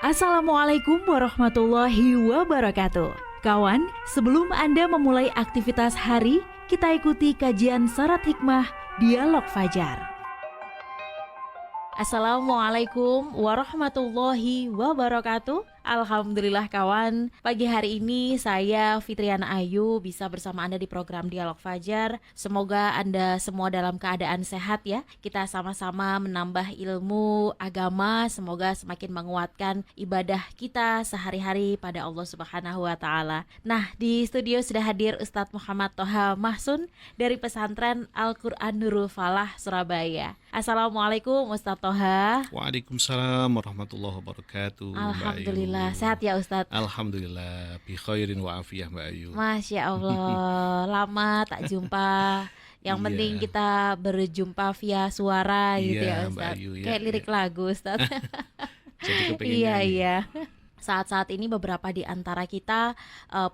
Assalamualaikum warahmatullahi wabarakatuh. Kawan, sebelum Anda memulai aktivitas hari, kita ikuti kajian Syarat Hikmah Dialog Fajar. Assalamualaikum warahmatullahi wabarakatuh. Alhamdulillah kawan, pagi hari ini saya Fitriana Ayu bisa bersama Anda di program Dialog Fajar. Semoga Anda semua dalam keadaan sehat ya. Kita sama-sama menambah ilmu agama, semoga semakin menguatkan ibadah kita sehari-hari pada Allah Subhanahu wa taala. Nah, di studio sudah hadir Ustadz Muhammad Toha Mahsun dari Pesantren Al-Qur'an Nurul Falah Surabaya. Assalamualaikum Ustadz Toha. Waalaikumsalam warahmatullahi wabarakatuh. Alhamdulillah. Sehat ya Ustadz? Alhamdulillah, bi khairin wa afiyah Mbak Ayu. Masya Allah, lama tak jumpa. Yang penting kita berjumpa via suara gitu ya Ustadz. Mbak Ayu, kayak lirik lagu Ustadz. Jadi kepengen nyanyi. Iya. Saat-saat ini beberapa di antara kita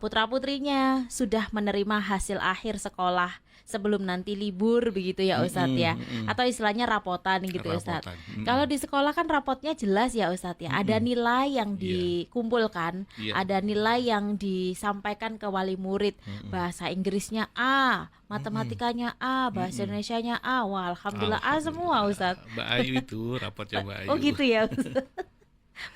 putra-putrinya sudah menerima hasil akhir sekolah sebelum nanti libur begitu ya Ustadz ya. Atau istilahnya rapotan gitu Ustadz. Kalau di sekolah kan rapotnya jelas ya Ustadz ya. Ada nilai yang dikumpulkan, ada nilai yang disampaikan ke wali murid. Bahasa Inggrisnya A, matematikanya A, bahasa Indonesianya A. Wah, alhamdulillah A semua Ustadz. Mbak Ayu itu rapotnya Mbak Ayu. Oh gitu ya Ustadz.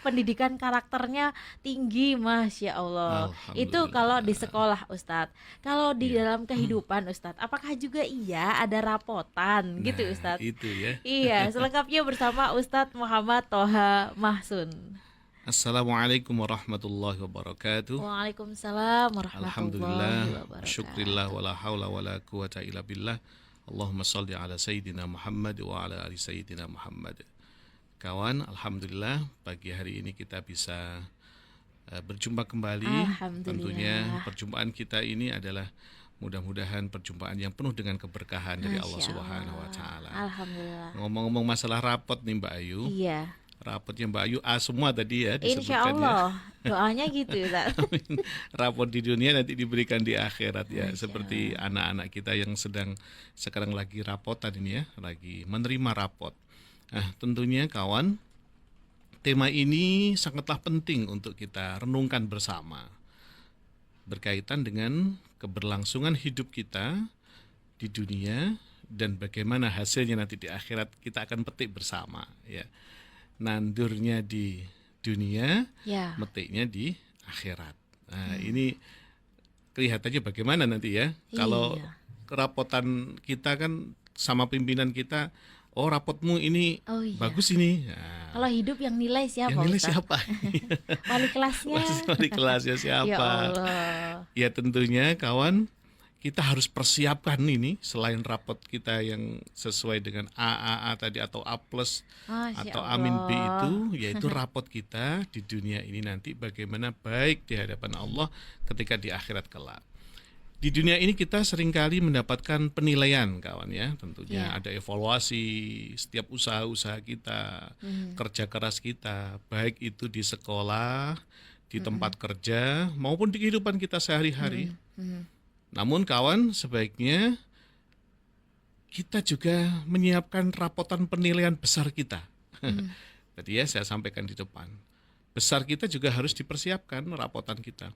Pendidikan karakternya tinggi, Masya Allah. Itu kalau di sekolah Ustadz. Kalau di dalam kehidupan Ustadz, apakah juga iya ada rapotan gitu Ustadz? Itu ya. Iya, selengkapnya bersama Ustadz Muhammad Toha Mahsun. Assalamualaikum warahmatullahi wabarakatuh. Waalaikumsalam warahmatullahi Alhamdulillah, wabarakatuh. syukrillah wala haula wala quwata illa billah. Allahumma salli ala Sayyidina Muhammad wa ala ali Sayyidina Muhammad. Kawan, alhamdulillah pagi hari ini kita bisa berjumpa kembali. Tentunya perjumpaan kita ini adalah mudah-mudahan perjumpaan yang penuh dengan keberkahan dari Allah Subhanahu wa taala. Alhamdulillah. Ngomong-ngomong masalah rapot nih Mbak Ayu. Iya. Rapotnya Mbak Ayu A semua tadi ya disebutkan. Insya Allah, doanya gitu Ustaz. Rapot di dunia nanti diberikan di akhirat ya. Seperti anak-anak kita yang sekarang lagi rapotan ini ya, lagi menerima rapot. Nah, tentunya kawan, tema ini sangatlah penting untuk kita renungkan bersama. Berkaitan dengan keberlangsungan hidup kita di dunia dan bagaimana hasilnya nanti di akhirat kita akan petik bersama ya. Nandurnya di dunia, metiknya di akhirat. Nah, ini kelihatannya bagaimana nanti ya. Kalau kerapotan kita kan sama pimpinan kita, oh rapotmu ini bagus ini. Nah, kalau hidup yang nilai siapa? Yang nilai siapa? Wali kelasnya. Wali kelasnya siapa? Ya Allah. Ya tentunya kawan, kita harus persiapkan ini selain rapot kita yang sesuai dengan AAA tadi atau A+ atau Amin B itu, yaitu rapot kita di dunia ini nanti bagaimana baik di hadapan Allah ketika di akhirat kelak. Di dunia ini kita seringkali mendapatkan penilaian kawan ya, tentunya ada evaluasi setiap usaha-usaha kita, kerja keras kita, baik itu di sekolah, di tempat kerja, maupun di kehidupan kita sehari-hari. Namun kawan, sebaiknya kita juga menyiapkan rapotan penilaian besar kita. Tadi ya saya sampaikan di depan. Besar kita juga harus dipersiapkan rapotan kita.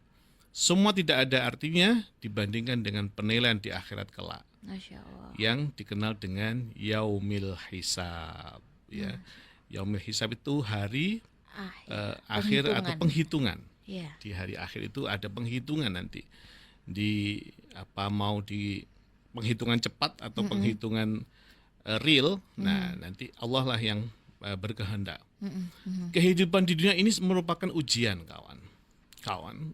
Semua tidak ada artinya dibandingkan dengan penilaian di akhirat kelak. Masya Allah. Yang dikenal dengan yaumil hisab. Ya. Yaumil hisab itu hari akhir atau penghitungan. Di hari akhir itu ada penghitungan nanti. Mau di penghitungan cepat atau penghitungan real. Nah, nanti Allah lah yang berkehendak. Kehidupan di dunia ini merupakan ujian kawan.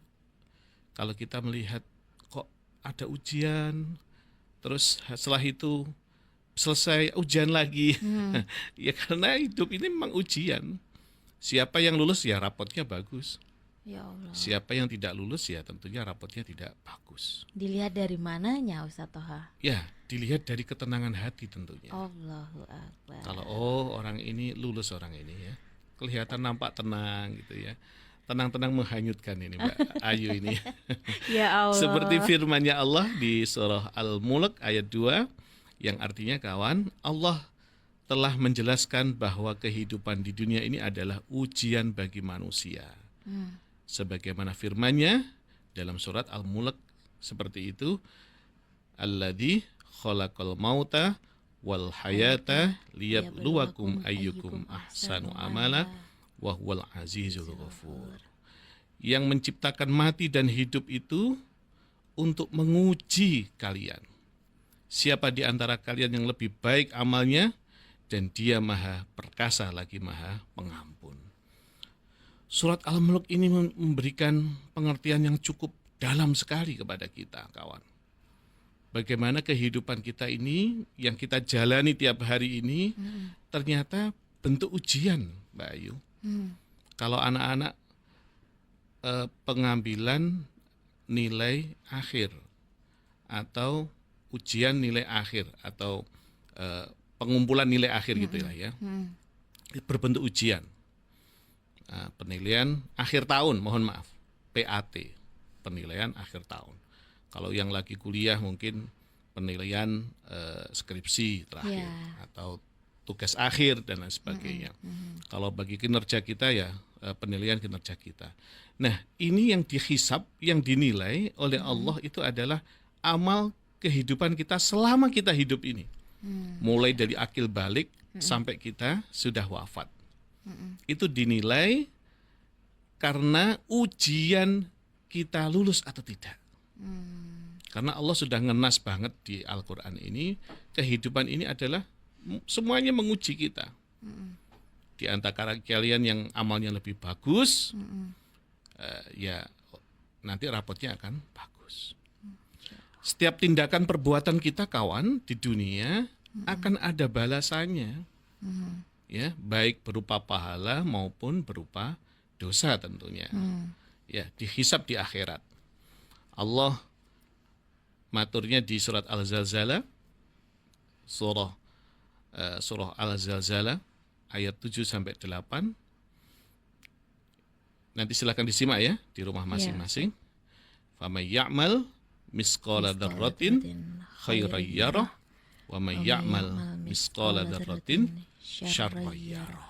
Kalau kita melihat kok ada ujian, terus setelah itu selesai ujian lagi, ya karena hidup ini memang ujian. Siapa yang lulus ya rapotnya bagus. Ya Allah. Siapa yang tidak lulus ya tentunya rapotnya tidak bagus. Dilihat dari mananya Ustaz Toha? Ya, dilihat dari ketenangan hati tentunya. Allahu Akbar. Kalau orang ini lulus orang ini ya, kelihatan nampak tenang gitu ya. Tenang-tenang menghanyutkan ini Mbak Ayu ini. Ya Allah. Seperti firman-Nya Allah di surah Al-Mulk ayat 2 yang artinya kawan, Allah telah menjelaskan bahwa kehidupan di dunia ini adalah ujian bagi manusia. Sebagaimana firman-Nya dalam surat Al-Mulk seperti itu, alladzi khalaqal mauta wal hayata liyabluwakum ayyukum ahsanu amala wa huwal azizul ghafur. Yang menciptakan mati dan hidup itu untuk menguji kalian. Siapa di antara kalian yang lebih baik amalnya, dan Dia Maha Perkasa lagi Maha Pengampun. Surat Al-Mulk ini memberikan pengertian yang cukup dalam sekali kepada kita, kawan. Bagaimana kehidupan kita ini, yang kita jalani tiap hari ini, ternyata bentuk ujian, Mbak Ayu. Kalau anak-anak pengambilan nilai akhir, atau ujian nilai akhir, atau pengumpulan nilai akhir gitu lah ya, berbentuk ujian. Penilaian akhir tahun, mohon maaf, PAT, penilaian akhir tahun. Kalau yang lagi kuliah mungkin penilaian skripsi terakhir, atau tugas akhir dan lain sebagainya. Kalau bagi kinerja kita ya penilaian kinerja kita. Nah, ini yang dihisab, yang dinilai oleh Allah itu adalah amal kehidupan kita selama kita hidup ini. Mulai dari akil balik sampai kita sudah wafat. Itu dinilai karena ujian kita lulus atau tidak. Karena Allah sudah ngenas banget di Al-Quran ini, kehidupan ini adalah semuanya menguji kita. Di antara kalian yang amalnya lebih bagus, ya nanti rapotnya akan bagus. Setiap tindakan perbuatan kita, kawan, di dunia akan ada balasannya, ya, baik berupa pahala maupun berupa dosa tentunya. Ya, dihisab di akhirat. Allah maturnya di surat Al-Zalzalah, surah Al-Zalzalah ayat 7 sampai 8. Nanti silakan disimak ya di rumah masing-masing. Faman ya'mal misqala dzarratin khairan yarah wa may ya'mal misqala dzarratin syarran yarah.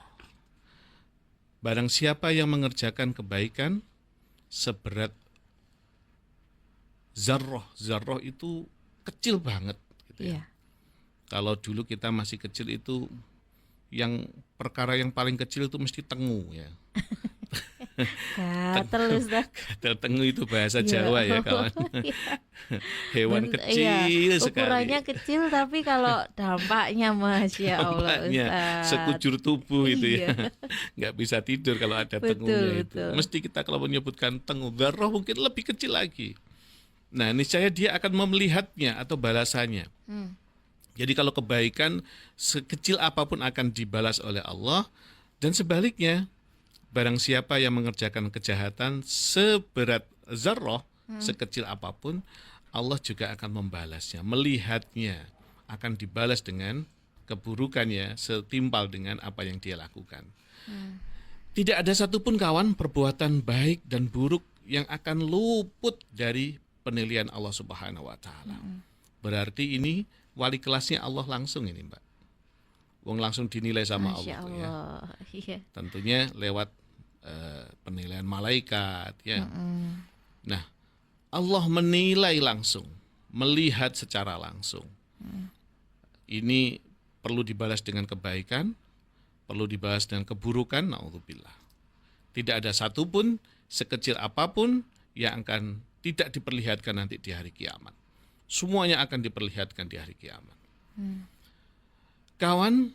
Barang siapa yang mengerjakan kebaikan seberat zarrah. Zarrah itu kecil banget gitu ya. Kalau dulu kita masih kecil itu yang perkara yang paling kecil itu mesti tengu ya. Terus tengu itu bahasa Jawa ya kawan. Hewan kecil sekali. Ukurannya kecil tapi kalau dampaknya Masya Allah Ustaz. Sekujur tubuh itu ya. Nggak bisa tidur kalau ada tengunya itu. Betul. Mesti kita kalau menyebutkan tengu, dzarrah mungkin lebih kecil lagi. Nah, niscaya dia akan melihatnya atau balasannya. Jadi kalau kebaikan sekecil apapun akan dibalas oleh Allah, dan sebaliknya barang siapa yang mengerjakan kejahatan seberat zarrah, sekecil apapun, Allah juga akan membalasnya, melihatnya, akan dibalas dengan keburukannya setimpal dengan apa yang dia lakukan. Tidak ada satupun kawan perbuatan baik dan buruk yang akan luput dari penilaian Allah Subhanahu wa taala. Berarti ini wali kelasnya Allah langsung ini, Mbak. Wong langsung dinilai sama Allah tuh ya. Iya. Tentunya lewat penilaian malaikat ya. Nah, Allah menilai langsung, melihat secara langsung. Ini perlu dibalas dengan kebaikan, perlu dibalas dengan keburukan, naudzubillah. Tidak ada satupun sekecil apapun yang akan tidak diperlihatkan nanti di hari kiamat. Semuanya akan diperlihatkan di hari kiamat. Kawan,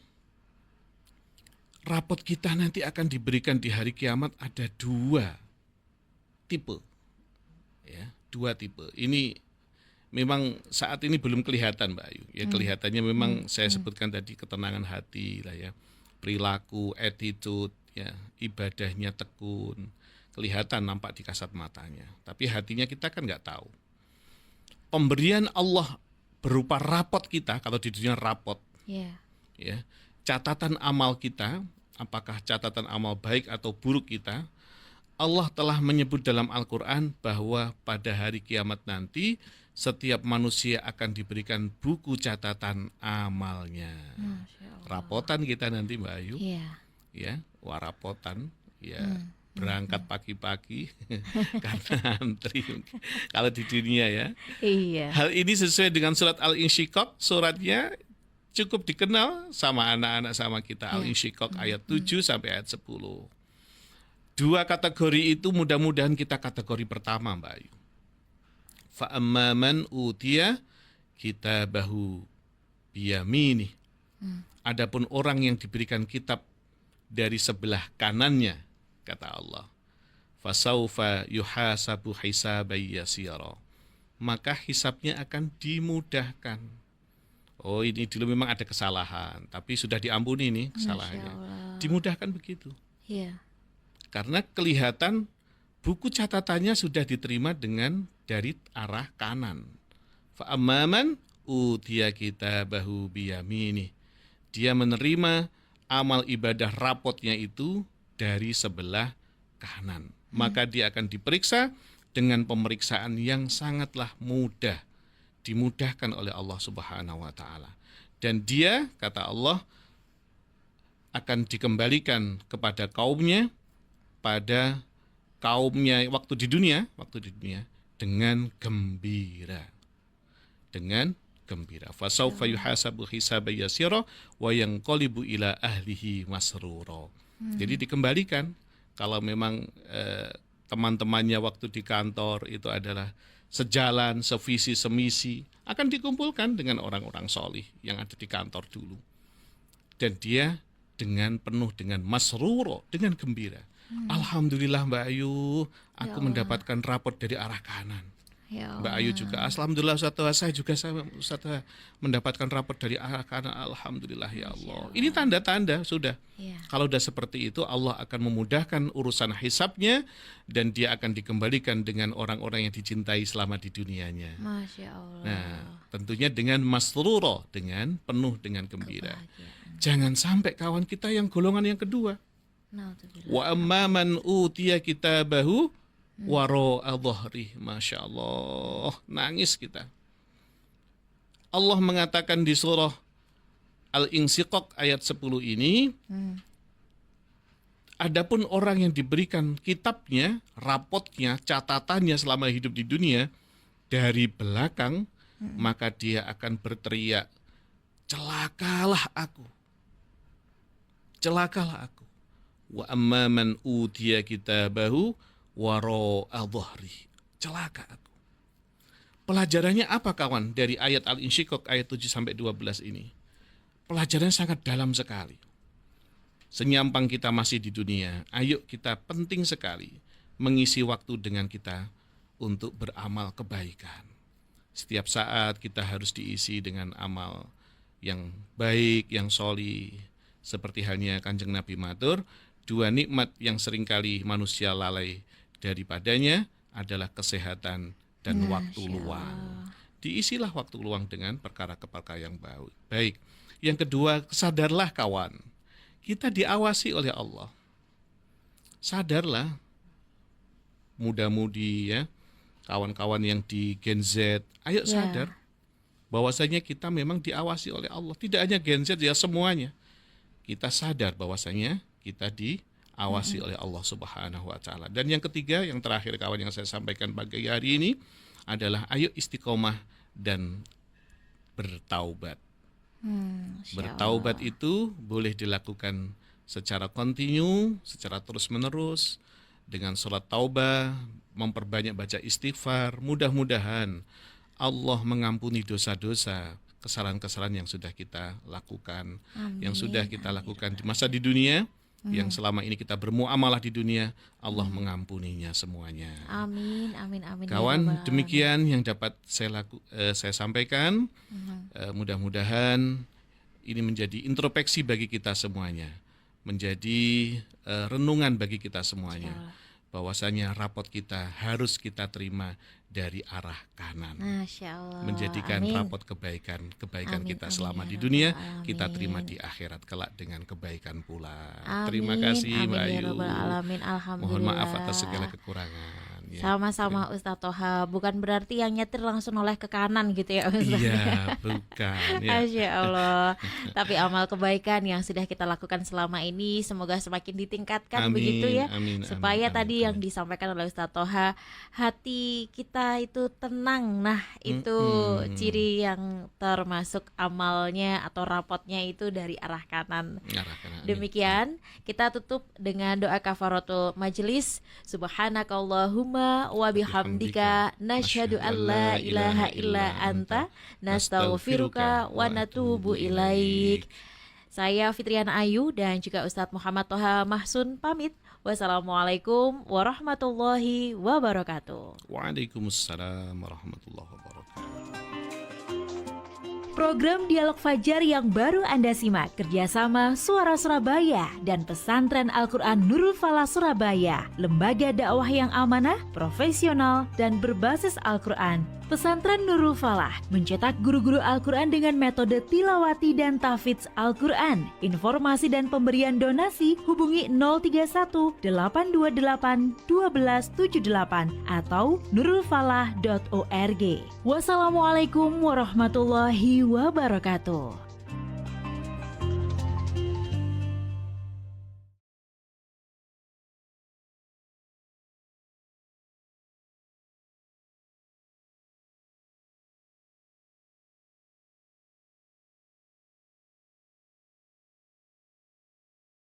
rapot kita nanti akan diberikan di hari kiamat ada dua tipe. Ya, dua tipe. Ini memang saat ini belum kelihatan, Mbak Ayu. Ya, kelihatannya memang saya sebutkan tadi ketenangan hati lah ya. Perilaku, attitude, ya, ibadahnya tekun. Kelihatan nampak di kasat matanya. Tapi hatinya kita kan nggak tahu. Pemberian Allah berupa rapot kita, kalau di dunia rapot, ya, catatan amal kita, apakah catatan amal baik atau buruk kita, Allah telah menyebut dalam Al-Quran bahwa pada hari kiamat nanti setiap manusia akan diberikan buku catatan amalnya. Rapotan kita nanti Mbak Ayu, ya, warapotan, ya, berangkat pagi-pagi karena antri kalau di dunia ya. Iya. Hal ini sesuai dengan surat Al-Insyiqaq, suratnya cukup dikenal sama anak-anak sama kita. Al-Insyiqaq ayat 7 sampai ayat 10. Dua kategori itu mudah-mudahan kita kategori pertama Mbak Ayu. Fa'amma man utiya kitabahu biyaminih. Adapun orang yang diberikan kitab dari sebelah kanannya, kata Allah, fasaufa yuhasabu hisaban yasira. Maka hisabnya akan dimudahkan. Oh, ini dulu memang ada kesalahan, tapi sudah diampuni nih kesalahannya. Dimudahkan begitu. Iya. Karena kelihatan buku catatannya sudah diterima dari arah kanan. Fa'amman utiya kitabahu biyaminih. Dia menerima amal ibadah rapotnya itu dari sebelah kanan. Maka dia akan diperiksa dengan pemeriksaan yang sangatlah mudah. Dimudahkan oleh Allah Subhanahu wa taala. Dan dia, kata Allah, akan dikembalikan kepada kaumnya waktu di dunia dengan gembira. Fasaufa yuhasabu hisaban yasira wa yanqalibu ila ahlihi masrura. Jadi dikembalikan. Kalau memang teman-temannya waktu di kantor itu adalah sejalan, sevisi, semisi, akan dikumpulkan dengan orang-orang solih yang ada di kantor dulu. Dan dia penuh dengan masrura, dengan gembira. Alhamdulillah Mbak Ayu, aku mendapatkan rapot dari arah kanan. Mbak Ayu juga, alhamdulillah saya juga mendapatkan rapot dari arah kanan. Alhamdulillah ya Allah. Ini tanda-tanda sudah. Kalau sudah seperti itu, Allah akan memudahkan urusan hisabnya dan dia akan dikembalikan dengan orang-orang yang dicintai selama di dunianya. Masya Allah. Nah, tentunya dengan masrura, dengan penuh dengan gembira. Jangan sampai kawan kita yang golongan yang kedua. Wa amman utiya kitabahu wara'a dhahri. Masya Allah, nangis kita. Allah mengatakan di surah Al-Insyiqaq ayat 10 ini, adapun orang yang diberikan kitabnya, rapotnya, catatannya selama hidup di dunia dari belakang, maka dia akan berteriak, celakalah aku. Celakalah aku. Wa amma man utiya kitabahu wara'a dhahri. Celaka aku. Pelajarannya apa kawan dari ayat Al-Insyiqaq ayat 7 sampai 12 ini? Pelajarannya sangat dalam sekali. Senyampang kita masih di dunia, ayo kita penting sekali mengisi waktu dengan kita untuk beramal kebaikan. Setiap saat kita harus diisi dengan amal yang baik, yang sholih. Seperti halnya Kanjeng Nabi matur, dua nikmat yang seringkali manusia lalai daripadanya adalah kesehatan dan waktu luang. Diisilah waktu luang dengan perkara-perkara yang baik. Yang kedua, sadarlah kawan, kita diawasi oleh Allah. Sadarlah, muda-mudi ya, kawan-kawan yang di Gen Z, ayo sadar bahwasanya kita memang diawasi oleh Allah. Tidak hanya Gen Z ya, semuanya. Kita sadar bahwasanya kita diawasi oleh Allah Subhanahu wa taala. Dan yang ketiga, yang terakhir kawan yang saya sampaikan pagi hari ini adalah ayo istiqomah dan bertaubat. Bertaubat itu boleh dilakukan secara kontinu, secara terus-menerus dengan sholat taubah, memperbanyak baca istighfar. Mudah-mudahan Allah mengampuni dosa-dosa, kesalahan-kesalahan yang sudah kita lakukan, yang sudah kita lakukan di masa di dunia, yang selama ini kita bermuamalah di dunia, Allah mengampuninya semuanya. Amin. Kawan, demikian yang dapat saya sampaikan. Mudah-mudahan ini menjadi introspeksi bagi kita semuanya, menjadi renungan bagi kita semuanya, bahwasanya rapot kita harus kita terima dari arah kanan. Masya Allah. Menjadikan Amin. rapot kebaikan Amin, kita amin, selama ya di Rabbal dunia, alamin. kita terima di akhirat kelak dengan kebaikan pula. Amin, Terima kasih Mbak amin ya Ayu. Rabbal alamin. Mohon maaf atas Alhamdulillah. segala kekurangan. Ya. Sama-sama Ustadz Toha, bukan berarti yang nyetir langsung noleh ke kanan gitu ya Ustadz. Iya, bukan. Ya. Masya Allah. Tapi amal kebaikan yang sudah kita lakukan selama ini semoga semakin ditingkatkan Amin, begitu ya. amin, Supaya amin, tadi amin, yang amin. disampaikan oleh Ustadz Toha, hati kita itu tenang. Nah, itu ciri yang termasuk amalnya atau rapotnya itu dari arah kanan. Ngarahkan, amin. Demikian, kita tutup dengan doa kafaratul majelis. Subhanakallahumma wa bihamdika nasyhadu an la ilaha illa anta nastaghfiruka wa natubu ilaik. Saya Fitriana Ayu dan juga Ustadz Muhammad Toha Mahsun pamit. Wassalamualaikum warahmatullahi wabarakatuh. Waalaikumsalam warahmatullahi wabarakatuh. Program Dialog Fajar yang baru Anda simak kerjasama Suara Surabaya dan Pesantren Al-Quran Nurul Falah Surabaya, lembaga dakwah yang amanah, profesional, dan berbasis Al-Quran. Pesantren Nurul Falah mencetak guru-guru Al-Quran dengan metode tilawati dan tahfidz Al-Quran. Informasi dan pemberian donasi hubungi 031 828 1278 atau nurulfalah.org. Wassalamualaikum warahmatullahi wabarakatuh.